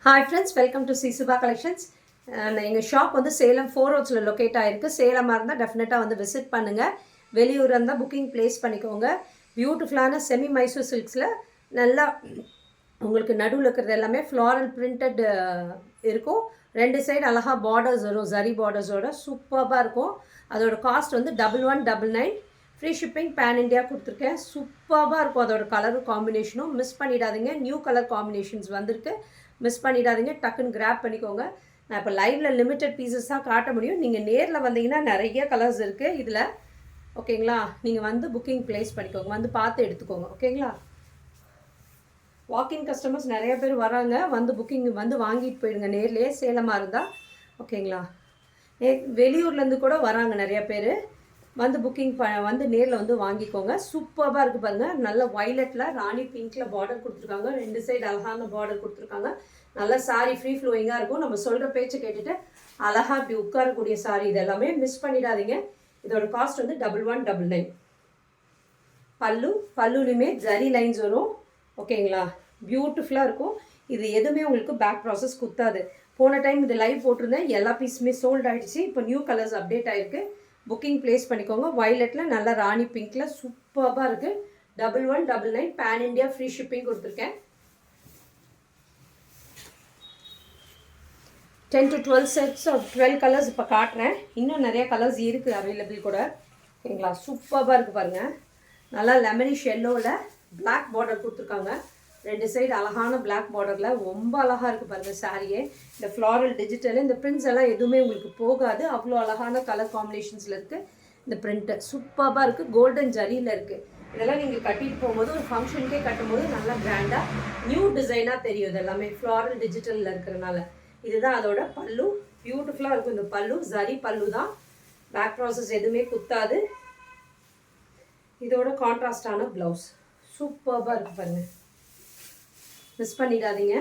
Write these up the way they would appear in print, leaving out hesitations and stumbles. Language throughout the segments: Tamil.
Hi friends, welcome to Sisupa collections. எங்கள் ஷாப் வந்து சேலம் 4 ரோட்ஸில் லொக்கேட் ஆகிருக்கு. சேலமாக இருந்தால் டெஃபினட்டாக வந்து விசிட் பண்ணுங்கள். வெளியூர் இருந்தால் புக்கிங் ப்ளேஸ் பண்ணிக்கோங்க. பியூட்டிஃபுல்லான செமி மைசூர் சில்க்ஸில் நல்லா உங்களுக்கு நடுவில் இருக்கிறது எல்லாமே ஃப்ளாரல் பிரிண்டட் இருக்கும். 2 சைடு அழகாக பார்டர்ஸ் வரும், ஜரி பார்டர்ஸோட சூப்பராக இருக்கும். அதோட காஸ்ட் வந்து 1199. ஃப்ரீ ஷிப்பிங் பேன் இண்டியா கொடுத்துருக்கேன். சூப்பராக இருக்கும். அதோட கலர் காம்பினேஷனும் மிஸ் பண்ணிடாதீங்க. நியூ கலர் காம்பினேஷன்ஸ் வந்திருக்கு, மிஸ் பண்ணிடாதீங்க. டக்குன்னு கிராப் பண்ணிக்கோங்க. நான் இப்போ லைவில் லிமிட்டட் பீசஸ் தான் காட்ட முடியும். நீங்கள் நேரில் வந்தீங்கன்னா நிறைய கலர்ஸ் இருக்குது இதில். ஓகேங்களா? நீங்கள் வந்து புக்கிங் ப்ளேஸ் பண்ணிக்கோங்க, வந்து பார்த்து எடுத்துக்கோங்க. ஓகேங்களா? வாக்கின் கஸ்டமர்ஸ் நிறைய பேர் வராங்க. வந்து புக்கிங் வந்து வாங்கிட்டு போயிடுங்க நேர்லேயே, சேலமாக இருந்தால். ஓகேங்களா? வெளியூர்லேருந்து கூட வராங்க நிறைய பேர். வந்து புக்கிங் வந்து நேரில் வந்து வாங்கிக்கோங்க. சூப்பராக இருக்குது பாருங்கள். நல்ல வைலட்டில் ராணி பிங்க்கில் பார்டர் கொடுத்துருக்காங்க. 2 சைடு அழகான பார்டர் கொடுத்துருக்காங்க. நல்ல சாரீ ஃப்ரீ ஃப்ளோயிங்காக இருக்கும். நம்ம சொல்கிற பேச்சை கேட்டுட்டு அழகாக இப்படி உட்காரக்கூடிய சாரீ. இது எல்லாமே மிஸ் பண்ணிடாதீங்க. இதோட காஸ்ட் வந்து 1199. பல்லுலையுமே ஜரி லைன்ஸ் வரும். ஓகேங்களா? பியூட்டிஃபுல்லாக இருக்கும். இது எதுவுமே உங்களுக்கு பேக் ப்ராசஸ் குத்தாது. போன டைம் இது லைவ் போட்டிருந்தேன், எல்லா பீஸுமே சோல்ட் ஆகிடுச்சு. இப்போ நியூ கலர்ஸ் அப்டேட் ஆகிருக்கு. புக்கிங் ப்ளேஸ் பண்ணிக்கோங்க. வைலட்டில் நல்ல ராணி பிங்க்கில் சூப்பராக இருக்குது. 1199 பேன் இண்டியா ஃப்ரீ ஷிப்பிங் கொடுத்துருக்கேன். 10 to 12 sets of 12 கலர்ஸ் இப்போ காட்டுறேன். இன்னும் நிறைய கலர்ஸ் இருக்குது அவைலபிள் கூட. ஓகேங்களா? சூப்பராக இருக்குது பாருங்கள். நல்லா லெமனிஷ் எல்லோவில் பிளாக் பார்டர் கொடுத்துருக்காங்க. 2 சைடு அழகான பிளாக் பார்டரில் ரொம்ப அழகாக இருக்குது பாருங்கள் சாரியே. இந்த ஃப்ளாரல் டிஜிட்டல், இந்த பிரிண்ட்ஸ் எல்லாம் எதுவுமே உங்களுக்கு போகாது. அவ்வளோ அழகான கலர் காம்பினேஷன்ஸில் இருக்குது. இந்த பிரிண்ட்டு சூப்பராக இருக்குது. கோல்டன் ஜரியில் இருக்குது. இதெல்லாம் நீங்கள் கட்டிட்டு போகும்போது ஒரு ஃபங்க்ஷனுக்கே கட்டும்போது நல்லா கிராண்டாக நியூ டிசைனாக தெரியும். இது எல்லாமே ஃப்ளாரல் டிஜிட்டலில் இருக்கிறனால. இதுதான் அதோட பல்லு. பியூட்டிஃபுல்லாக இருக்கும் இந்த பல்லு. ஜரி பல்லு தான், பேக் ப்ராசஸ் எதுவுமே குத்தாது. இதோட கான்ட்ராஸ்டான ப்ளவுஸ் சூப்பராக இருக்குது பாருங்கள். மிஸ் பண்ணிடாதீங்க.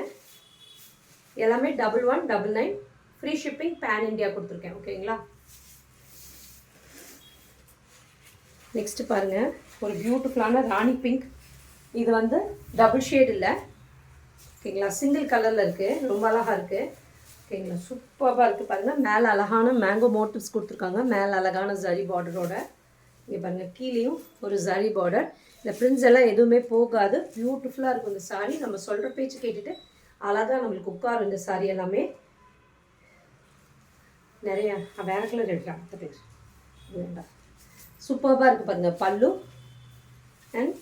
எல்லாமே 1199 ஃப்ரீ ஷிப்பிங் பேன் இண்டியா கொடுத்துருக்கேன். ஓகேங்களா? நெக்ஸ்ட் பாருங்கள், ஒரு பியூட்டிஃபுல்லான ராணி பிங்க். இது வந்து டபுள் ஷேட் இல்லை. ஓகேங்களா? சிங்கிள் கலரில் இருக்குது. ரொம்ப அழகாக இருக்குது. ஓகேங்களா? சூப்பராக இருக்குது பாருங்கள். மேலே அழகான மேங்கோ மோட்டிவ்ஸ் கொடுத்துருக்காங்க. மேலே அழகான ஜரி பார்டரோட. இங்கே பாருங்கள், கீழேயும் ஒரு ஜரி பார்டர். இந்த பிரிண்ட்ஸ் எல்லாம் எதுவுமே போகாது. பியூட்டிஃபுல்லாக இருக்கும் இந்த சாரீ. நம்ம சொல்கிற பேச்சு கேட்டுட்டு அழகாக நம்மளுக்கு உட்காரும் இந்த சாரீ எல்லாமே. நிறைய வேற கலர் எடுக்கலாம். அடுத்த பேர் வேண்டாம். சூப்பராக இருக்குது பாருங்கள். பல்லு அண்ட்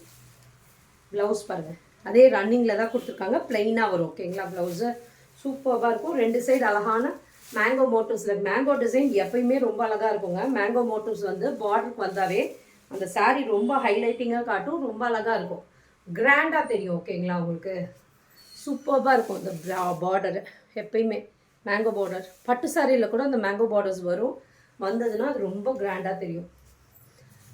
ப்ளவுஸ் பாருங்கள். அதே ரன்னிங்கில் தான் கொடுத்துருக்காங்க. ப்ளைனாக வரும். ஓகேங்களா? ப்ளவுஸு சூப்பராக இருக்கும். 2 சைடு அழகான மேங்கோ மோட்டிவ்ஸில். மேங்கோ டிசைன் எப்பயுமே ரொம்ப அழகாக இருக்குங்க. மேங்கோ மோட்டிவ்ஸ் வந்து பார்டருக்கு வந்தாவே அந்த சாரீ ரொம்ப ஹைலைட்டிங்காக காட்டும். ரொம்ப அழகாக இருக்கும். கிராண்டாக தெரியும். ஓகேங்களா? உங்களுக்கு சூப்பராக இருக்கும் இந்த பார்டரு. எப்பயுமே மேங்கோ பார்டர், பட்டு சாரியில் கூட அந்த மேங்கோ பார்டர்ஸ் வரும். வந்ததுன்னா அது ரொம்ப கிராண்டாக தெரியும்.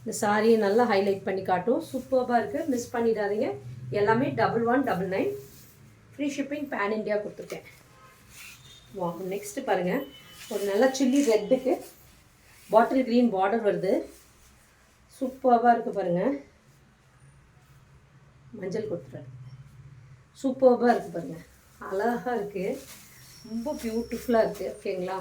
இந்த சாரியை நல்லா ஹைலைட் பண்ணி காட்டும். சூப்பராக இருக்குது. மிஸ் பண்ணிடாதீங்க. எல்லாமே 1199 ஃப்ரீ ஷிப்பிங் பேன் இண்டியா கொடுத்துருக்கேன். வா, நெக்ஸ்ட்டு பாருங்கள், ஒரு நல்ல சில்லி ரெட்டுக்கு பாட்டில் க்ரீன் பார்டர் வருது. சூப்பராக இருக்குது பாருங்கள். மஞ்சள் கொடுத்துறாரு. சூப்பராக இருக்குது பாருங்கள். அழகாக இருக்குது. ரொம்ப பியூட்டிஃபுல்லாக இருக்குது. ஓகேங்களா?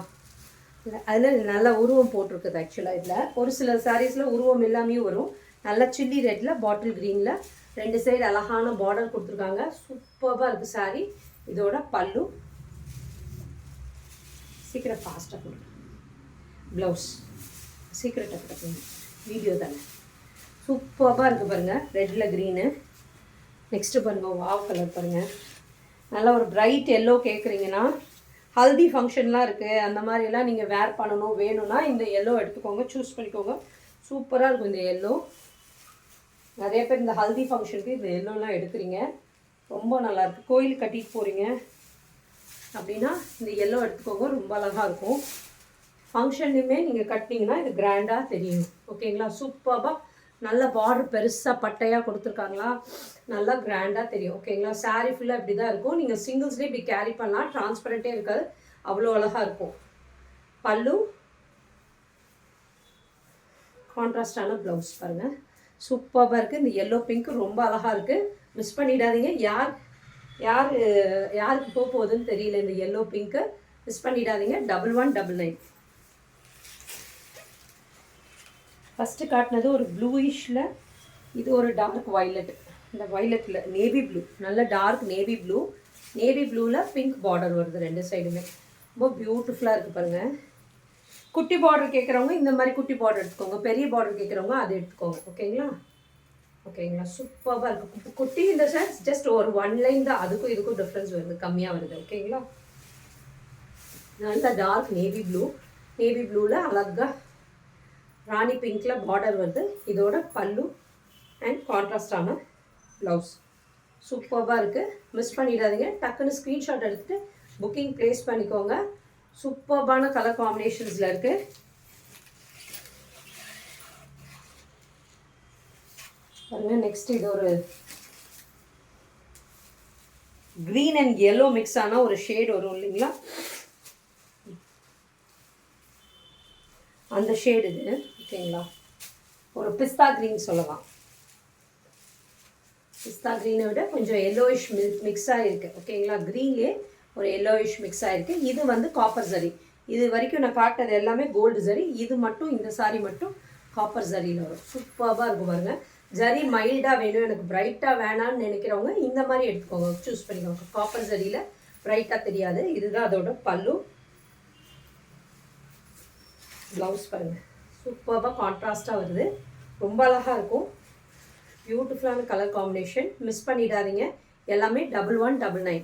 அதில் நல்ல உருவம் போட்டிருக்குது. ஆக்சுவலாக இதில் ஒரு சில சாரீஸில் உருவம் எல்லாமே வரும். நல்ல சில்லி ரெட்டில் பாட்டில் க்ரீனில் 2 சைடு அழகான பார்டர் கொடுத்துருக்காங்க. சூப்பராக இருக்குது சாரீ. இதோட பல்லு. சீக்கிரம் ஃபாஸ்ட்டாக கொடுங்க. ப்ளவுஸ் சீக்கிரட்டாக கொடுங்க. வீடியோ தானே. சூப்பராக இருக்குது பாருங்கள். ரெட்டில் க்ரீனு. நெக்ஸ்ட்டு பாருங்கள், வாவ் கலர் பாருங்கள். நல்லா ஒரு பிரைட் எல்லோ கேட்குறீங்கன்னா, ஹல்தி ஃபங்க்ஷன்லாம் இருக்குது, அந்த மாதிரிலாம் நீங்கள் வேர் பண்ணணும் வேணும்னா இந்த எல்லோ எடுத்துக்கோங்க, சூஸ் பண்ணிக்கோங்க. சூப்பராக இருக்கும் இந்த எல்லோ. நிறைய பேர் இந்த ஹல்தி ஃபங்க்ஷனுக்கு இந்த எல்லோலாம் எடுக்கிறீங்க. ரொம்ப நல்லாயிருக்கு. கோயிலுக்கு கட்டிட்டு போகிறீங்க அப்படின்னா இந்த எல்லோ எடுத்துக்கோங்க. ரொம்ப அழகாக இருக்கும். ஃபங்க்ஷன்லையுமே நீங்கள் கட்டினீங்கன்னா இது கிராண்டாக தெரியும். ஓகேங்களா? சூப்பராக நல்ல பார்டர் பெருசாக பட்டையாக கொடுத்துருக்காங்களா, நல்லா கிராண்டாக தெரியும். ஓகேங்களா? சாரீ ஃபுல்லாக இப்படி தான் இருக்கும். நீங்கள் சிங்கிள்ஸ்லேயே இப்படி கேரி பண்ணலாம். டிரான்ஸ்பரண்ட்டே இருக்காது. அவ்வளோ அழகாக இருக்கும். பல்லு, கான்ட்ராஸ்டான ப்ளவுஸ் பாருங்கள். சூப்பராக இருக்குது. இந்த எல்லோ பிங்க் ரொம்ப அழகாக இருக்குது. மிஸ் பண்ணிடாதீங்க. யார் யாருக்கு போகுதுன்னு தெரியல இந்த எல்லோ பிங்க்கு. மிஸ் பண்ணிடாதீங்க. 1199. ஃபஸ்ட்டு காட்டினது ஒரு ப்ளூயிஷில், இது ஒரு டார்க் வயலட். இந்த வயலட்டில் நேவி ப்ளூ, நல்ல டார்க் நேவி ப்ளூ. நேவி ப்ளூவில் பிங்க் பார்டர் வருது ரெண்டு சைடுமே. ரொம்ப பியூட்டிஃபுல்லாக இருக்குது பாருங்கள். குட்டி பார்டர் கேட்குறவங்க இந்த மாதிரி குட்டி பார்டர் எடுத்துக்கோங்க. பெரிய பார்டர் கேட்குறவங்க அதை எடுத்துக்கோங்க. ஓகேங்களா சூப்பராக இருக்குது. குட்டி இந்த சென்ஸ் ஜஸ்ட் ஒரு 1 லைன் தான், அதுக்கும் இதுக்கும் டிஃப்ரென்ஸ் வருது, கம்மியாக வருது. ஓகேங்களா, நல்ல டார்க் நேவி ப்ளூ. நேவி ப்ளூவில் அழகாக ராணி பிங்க்கில் பார்டர் வருது. இதோட பல்லு அண்ட் கான்ட்ராஸ்டான ப்ளவுஸ். சூப்பராக இருக்குது. மிஸ் பண்ணிடாதீங்க. டக்குன்னு ஸ்க்ரீன்ஷாட் எடுத்துகிட்டு புக்கிங் ப்ளேஸ் பண்ணிக்கோங்க. சூப்பர்பான கலர் காம்பினேஷன்ஸில் இருக்குது. பாருங்க, நெக்ஸ்ட் இது ஒரு க்ரீன் அண்ட் எல்லோ மிக்ஸ் ஆன ஒரு ஷேட் வரும் இல்லைங்களா, அந்த ஷேடு இது. ஓகேங்களா, ஒரு பிஸ்தா க்ரீன் சொல்லலாம். பிஸ்தா க்ரீனை விட கொஞ்சம் எல்லோயிஷ் மிக்ஸ் ஆகிருக்கு. ஓகேங்களா, க்ரீன்லேயே ஒரு எல்லோயிஷ் மிக்ஸ் ஆகிருக்கு. இது வந்து காப்பர் ஜரி. இது வரைக்கும் நான் காட்டினது எல்லாமே கோல்டு ஜரி. இது மட்டும், இந்த சாரி மட்டும் காப்பர் ஜரியில் வரும். சூப்பராக இருக்கும் பாருங்கள். ஜரி மைல்டாக வேணும், எனக்கு பிரைட்டாக வேணான்னு நினைக்கிறவங்க இந்த மாதிரி எடுத்துக்கோங்க, சூஸ் பண்ணிக்கோங்க. காப்பர் ஜரியில் பிரைட்டாக தெரியாது. இதுதான் அதோட பல்லு. ப்ளவுஸ் பாருங்கள், சூப்பராக கான்ட்ராஸ்டாக வருது. ரொம்ப அழகாக இருக்கும். பியூட்டிஃபுல்லான கலர் காம்பினேஷன். மிஸ் பண்ணிடாதீங்க. எல்லாமே 1199.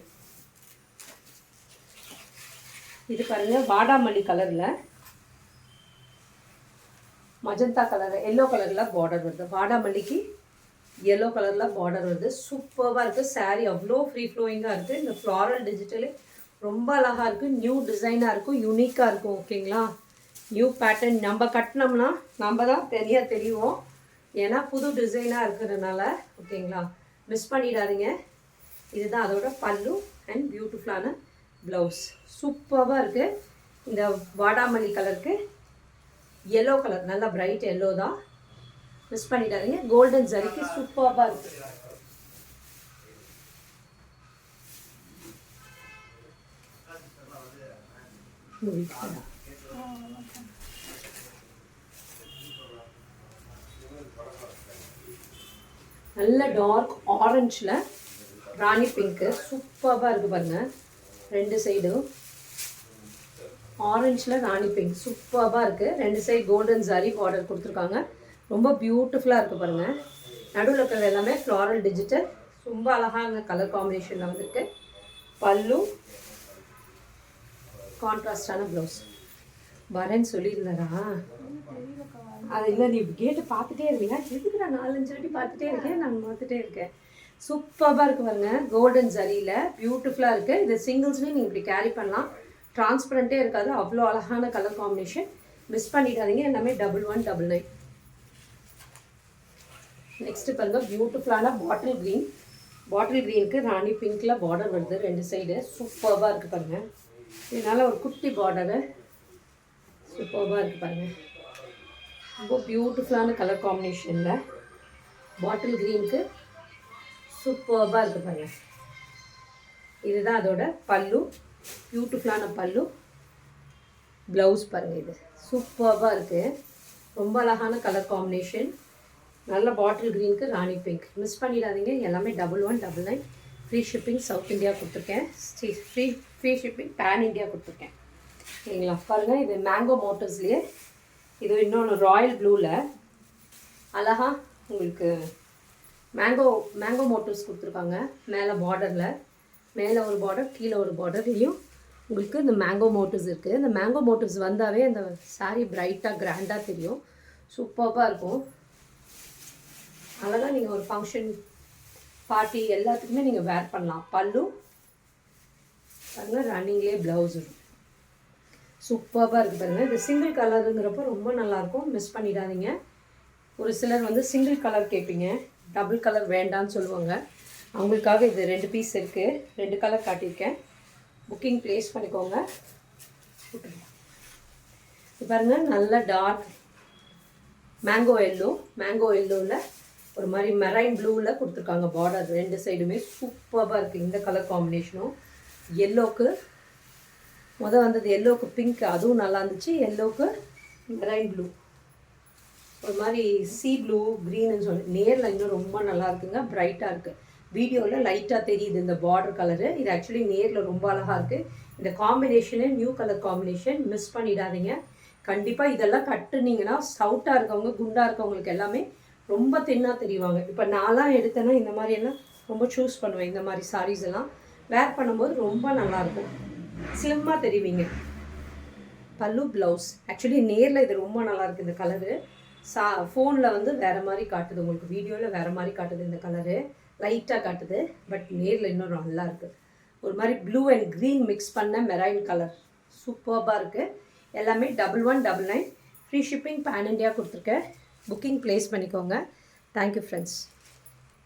இது பாருங்கள், வாடாமல்லி கலரில் மஜந்தா கலர், எல்லோ கலரில் பார்டர் வருது. வாடாமல்லிக்கு எல்லோ கலரில் பார்டர் வருது. சூப்பராக இருக்குது. சாரீ அவ்வளோ ஃப்ரீ ஃப்ளோயிங்காக இருக்குது. இந்த ஃப்ளாரல் டிஜிட்டலு ரொம்ப அழகாக இருக்குது. நியூ டிசைனாக இருக்கும், யூனிக்காக இருக்கும். ஓகேங்களா, நியூ பேட்டர்ன். நம்ம கட்டினோம்னா நம்ம தான் தனியாக தெரியும், ஏன்னா புது டிசைனாக இருக்கிறதுனால. ஓகேங்களா, மிஸ் பண்ணிடாதீங்க. இதுதான் அதோட பல்லு அண்ட் பியூட்டிஃபுல்லான ப்ளவுஸ். சூப்பராக இருக்குது. இந்த வாடாமல்லி கலருக்கு எல்லோ கலர், நல்லா பிரைட் எல்லோ தான். மிஸ் பண்ணிடாதீங்க. கோல்டன் ஜரிக்கு சூப்பராக இருக்குது. நல்ல டார்க் ஆரஞ்சில் ராணி பிங்க்கு சூப்பராக இருக்குது பாருங்கள். ரெண்டு சைடும் ஆரஞ்சில் ராணி பிங்க் சூப்பராக இருக்குது. ரெண்டு சைடு கோல்டன் ஜரி பார்டர் கொடுத்துருக்காங்க. ரொம்ப பியூட்டிஃபுல்லாக இருக்குது பாருங்கள். நடுவில் இருக்கிறது எல்லாமே ஃப்ளாரல் டிஜிட்டல். ரொம்ப அழகான கலர் காம்பினேஷனில் வந்துருக்கு. பல்லு, கான்ட்ராஸ்டான ப்ளவுஸ். வரேன்னு சொல்லியிருந்தாரா? அது இல்லை, நீ கேட்டு பார்த்துட்டே இருந்தீங்க. எதுக்கு நான் 4-5 வாட்டி பார்த்துட்டே இருக்கேன், நான் பார்த்துட்டே இருக்கேன். சூப்பராக இருக்குது பாருங்க. கோல்டன் ஜரியில் பியூட்டிஃபுல்லாக இருக்குது. இது சிங்கிள்ஸ்லேயும் நீங்கள் இப்படி கேரி பண்ணலாம். டிரான்ஸ்பரண்ட்டே இருக்காது, அவ்வளோ அழகான கலர் காம்பினேஷன். மிஸ் பண்ணிடாதீங்க. எல்லாமே 1199. நெக்ஸ்ட்டு பாருங்கள், பியூட்டிஃபுல்லான பாட்டில் க்ரீன். பாட்டில் க்ரீனுக்கு ராணி பிங்க்கில் பார்டர் வருது ரெண்டு சைடு. சூப்பராக இருக்குது பாருங்கள். இதனால் ஒரு குட்டி பார்டரு சூப்பராக இருக்குது பாருங்கள். ரொம்ப பியூட்டிஃபுல்லான கலர் காம்பினேஷனில் பாட்டில் க்ரீனுக்கு சூப்பராக இருக்குது பாருங்கள். இதுதான் அதோட பல்லு. பியூட்டிஃபுல்லான பல்லு. ப்ளவுஸ் பாருங்கள், இது சூப்பராக இருக்குது. ரொம்ப அழகான கலர் காம்பினேஷன். நல்ல பாட்டில் க்ரீனுக்கு ராணி பிங்க். மிஸ் பண்ணிடாதீங்க. எல்லாமே 1199. ஃப்ரீ ஷிப்பிங் சவுத் இந்தியா கொடுத்துருக்கேன். ஃப்ரீ ஷிப்பிங் பேன் இந்தியா கொடுத்துருக்கேன். சரிங்களா, பாருங்கள். இது மேங்கோ மோட்டர்ஸ்லேயே இது இன்னொன்று ராயல் ப்ளூவில் அழகா உங்களுக்கு மேங்கோ மோட்டர்ஸ் கொடுத்துருக்காங்க. மேலே பார்டரில் மேலே ஒரு பார்டர், கீழே ஒரு பார்டர்லேயும் உங்களுக்கு இந்த மேங்கோ மோட்டர்ஸ் இருக்குது. இந்த மேங்கோ மோட்டர்ஸ் வந்தாவே அந்த சாரீ பிரைட்டாக கிராண்டாக தெரியும். சூப்பராக இருக்கும். அழகாக நீங்கள் ஒரு ஃபங்க்ஷன், பார்ட்டி எல்லாத்துக்குமே நீங்கள் வேர் பண்ணலாம். பல்லு பாருங்கள், ரன்னிங்லேயே ப்ளவுஸ் இருக்கும். சூப்பராக இருக்குது பாருங்கள். இது சிங்கிள் கலருங்கிறப்போ ரொம்ப நல்லாயிருக்கும். மிஸ் பண்ணிடாதீங்க. ஒரு சிலர் வந்து சிங்கிள் கலர் கேட்பீங்க, டபுள் கலர் வேண்டான்னு சொல்லுவாங்க. அவங்களுக்காக இது 2 பீஸ் இருக்குது. 2 கலர் காட்டியிருக்கேன். புக்கிங் ப்ளேஸ் பண்ணிக்கோங்க. இது பாருங்கள், நல்ல டார்க் மேங்கோ எல்லோவில் ஒரு மாதிரி மெரைன் ப்ளூவில் கொடுத்துருக்காங்க பார்டர். 2 சைடுமே சூப்பராக இருக்குது. இந்த கலர் காம்பினேஷனும் எல்லோவுக்கு வந்தது எல்லோவுக்கு பிங்க், அதுவும் நல்லா இருந்துச்சு. எல்லோவுக்கு மெரைன் ப்ளூ, ஒரு மாதிரி சீ ப்ளூ க்ரீன்னு சொல்லி நேரில் இன்னும் ரொம்ப நல்லா இருக்குங்க. பிரைட்டாக இருக்குது. வீடியோவில் லைட்டாக தெரியுது இந்த பார்டர் கலரு. இது ஆக்சுவலி நேரில் ரொம்ப அழகாக இருக்குது. இந்த combination new colour combination, miss பண்ணிடாதீங்க. கண்டிப்பாக இதெல்லாம் கட்டுனீங்கன்னா ஸ்டவுட்டாக இருக்கவங்க, குண்டாக இருக்கவங்களுக்கு எல்லாமே ரொம்ப தின்னாக தெரிவாங்க. இப்போ நான்லாம் எடுத்தேன்னா இந்த மாதிரியெல்லாம் ரொம்ப சூஸ் பண்ணுவேன். இந்த மாதிரி சாரீஸ் எல்லாம் வேர் பண்ணும்போது ரொம்ப நல்லாயிருக்கும், ஸ்லிம்மாக தெரிவிங்க. பல்லு ப்ளவுஸ் ஆக்சுவலி நேரில் இது ரொம்ப நல்லாயிருக்கு. இந்த கலரு ஃபோனில் வேறு மாதிரி காட்டுது, உங்களுக்கு வீடியோவில் வேறு மாதிரி காட்டுது. இந்த கலரு லைட்டாக காட்டுது, பட் நேரில் இன்னும் நல்லா இருக்குது. ஒரு மாதிரி ப்ளூ அண்ட் க்ரீன் மிக்ஸ் பண்ண மெரைன் கலர் சூப்பராக இருக்குது. எல்லாமே 1199 ஃப்ரீ ஷிப்பிங் பேன் இண்டியா கொடுத்துருக்கேன். புக்கிங் ப்ளேஸ் பண்ணிக்கோங்க. Thank you friends.